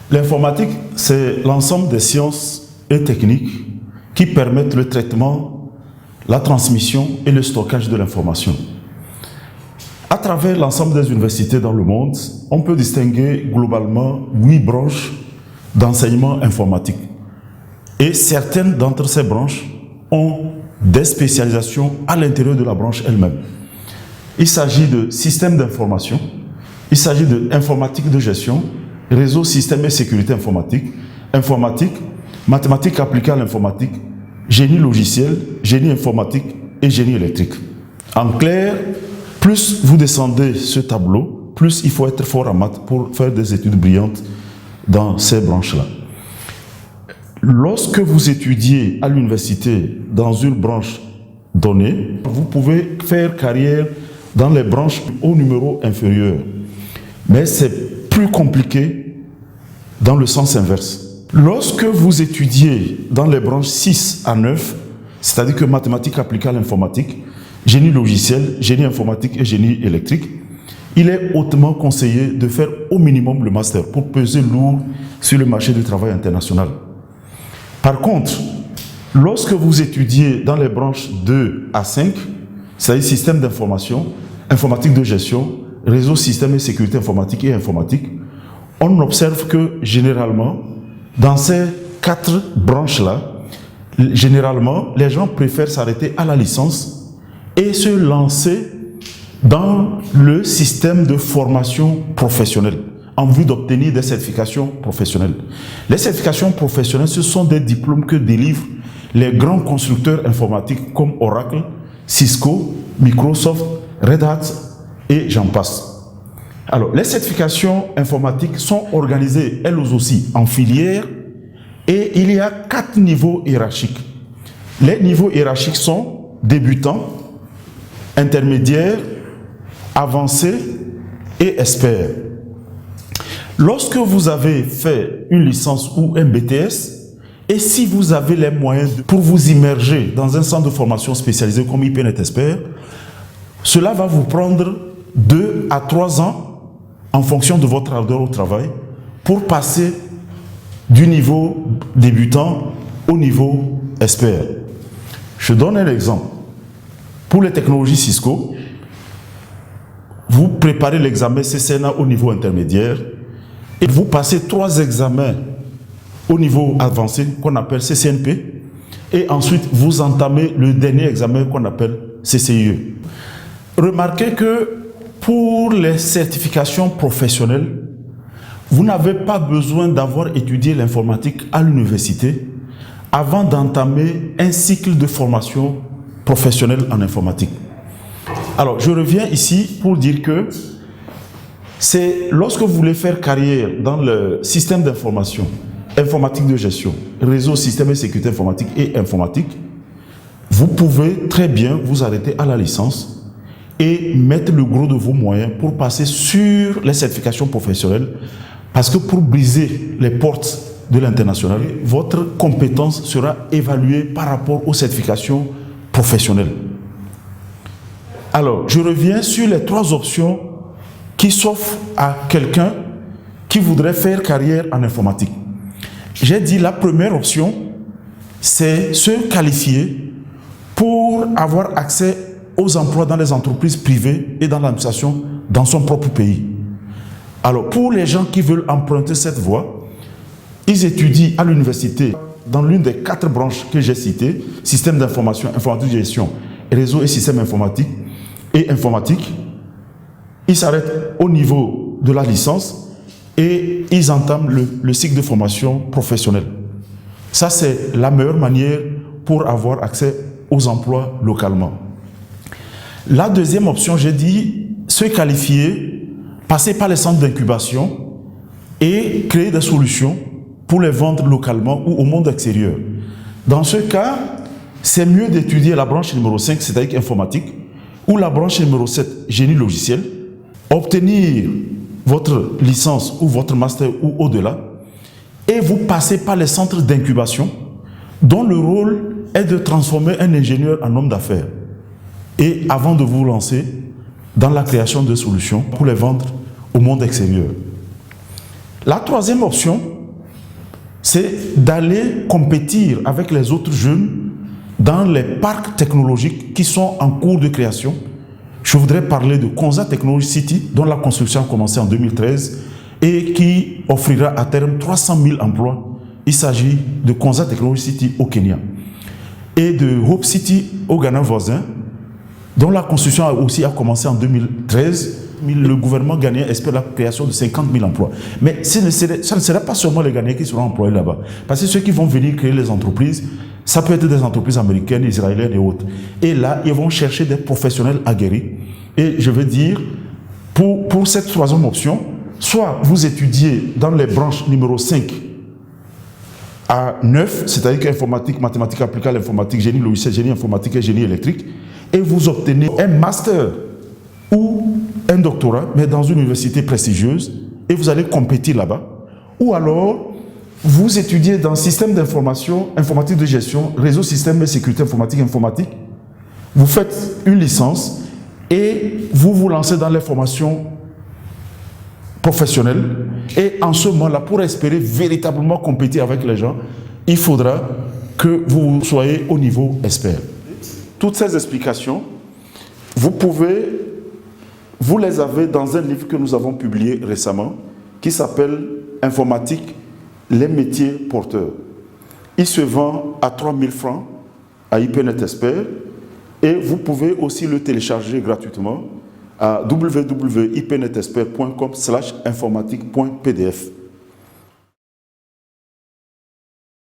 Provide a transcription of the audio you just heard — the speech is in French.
L'informatique, c'est l'ensemble des sciences et techniques qui permettent le traitement, la transmission et le stockage de l'information. À travers l'ensemble des universités dans le monde, on peut distinguer globalement 8 branches d'enseignement informatique. Et certaines d'entre ces branches ont des spécialisations à l'intérieur de la branche elle-même. Il s'agit de systèmes d'information, il s'agit d'informatique de gestion, réseau, système et sécurité informatique, informatique, mathématiques appliquées à l'informatique, génie logiciel, génie informatique et génie électrique. En clair, plus vous descendez ce tableau, plus il faut être fort en maths pour faire des études brillantes dans ces branches-là. Lorsque vous étudiez à l'université dans une branche donnée, vous pouvez faire carrière dans les branches au numéro inférieur. Mais c'est plus compliqué dans le sens inverse. Lorsque vous étudiez dans les branches 6 à 9, c'est-à-dire que mathématiques appliquées à l'informatique, génie logiciel, génie informatique et génie électrique, il est hautement conseillé de faire au minimum le master pour peser lourd sur le marché du travail international. Par contre, lorsque vous étudiez dans les branches 2 à 5, c'est-à-dire système d'information, informatique de gestion, réseau, système et sécurité informatique et informatique, on observe que généralement, dans ces 4 branches-là, généralement, les gens préfèrent s'arrêter à la licence et se lancer dans le système de formation professionnelle en vue d'obtenir des certifications professionnelles. Les certifications professionnelles, ce sont des diplômes que délivrent les grands constructeurs informatiques comme Oracle, Cisco, Microsoft, Red Hat et j'en passe. Alors, les certifications informatiques sont organisées, elles aussi, en filières et il y a 4 niveaux hiérarchiques. Les niveaux hiérarchiques sont débutants, intermédiaires, avancés et experts. Lorsque vous avez fait une licence ou un BTS, et si vous avez les moyens pour vous immerger dans un centre de formation spécialisé comme IPNet Expert, cela va vous prendre 2 à 3 ans en fonction de votre ardeur au travail pour passer du niveau débutant au niveau expert. Je donne un exemple. Pour les technologies Cisco, vous préparez l'examen CCNA au niveau intermédiaire et vous passez 3 examens au niveau avancé qu'on appelle CCNP et ensuite vous entamez le dernier examen qu'on appelle CCIE. Remarquez que pour les certifications professionnelles, vous n'avez pas besoin d'avoir étudié l'informatique à l'université avant d'entamer un cycle de formation professionnelle en informatique. Alors, je reviens ici pour dire que c'est lorsque vous voulez faire carrière dans le système d'information, informatique de gestion, réseau, système et sécurité informatique et informatique, vous pouvez très bien vous arrêter à la licence et mettre le gros de vos moyens pour passer sur les certifications professionnelles parce que pour briser les portes de l'international, votre compétence sera évaluée par rapport aux certifications professionnelles. Alors, je reviens sur les 3 options qui s'offrent à quelqu'un qui voudrait faire carrière en informatique. J'ai dit la première option, c'est se qualifier pour avoir accès aux emplois dans les entreprises privées et dans l'administration dans son propre pays. Alors, pour les gens qui veulent emprunter cette voie, ils étudient à l'université dans l'une des 4 branches que j'ai citées, système d'information, informatique de gestion, réseau et système informatique et informatique. Ils s'arrêtent au niveau de la licence et ils entament le cycle de formation professionnelle. Ça, c'est la meilleure manière pour avoir accès aux emplois localement. La deuxième option, j'ai dit, se qualifier, passer par les centres d'incubation et créer des solutions pour les vendre localement ou au monde extérieur. Dans ce cas, c'est mieux d'étudier la branche numéro 5, c'est-à-dire informatique, ou la branche numéro 7, génie logiciel, obtenir votre licence ou votre master ou au-delà, et vous passez par les centres d'incubation, dont le rôle est de transformer un ingénieur en homme d'affaires. Et avant de vous lancer dans la création de solutions pour les vendre au monde extérieur. La troisième option, c'est d'aller compétir avec les autres jeunes dans les parcs technologiques qui sont en cours de création. Je voudrais parler de Konza Technology City, dont la construction a commencé en 2013 et qui offrira à terme 300 000 emplois. Il s'agit de Konza Technology City au Kenya et de Hope City au Ghana voisin, dont la construction a commencé en 2013. Le gouvernement ghanéen espère la création de 50 000 emplois. Mais ça ne sera pas seulement les Ghanéens qui seront employés là-bas. Parce que ceux qui vont venir créer les entreprises, ça peut être des entreprises américaines, israéliennes et autres. Et là, ils vont chercher des professionnels aguerris. Et je veux dire, pour cette troisième option, soit vous étudiez dans les branches numéro 5 à 9, c'est-à-dire informatique, mathématiques appliquées à l'informatique, génie logiciel, génie informatique et génie électrique, et vous obtenez un master ou un doctorat, mais dans une université prestigieuse, et vous allez compétir là-bas. Ou alors, vous étudiez dans système d'information, informatique de gestion, réseau système et sécurité informatique, vous faites une licence et vous vous lancez dans les formations professionnelles. Et en ce moment-là, pour espérer véritablement compétir avec les gens, il faudra que vous soyez au niveau expert. Toutes ces explications, vous les avez dans un livre que nous avons publié récemment qui s'appelle Informatique, les métiers porteurs. Il se vend à 3 000 francs à IPNet Expert et vous pouvez aussi le télécharger gratuitement à www.ipnetexpert.com/informatique.pdf.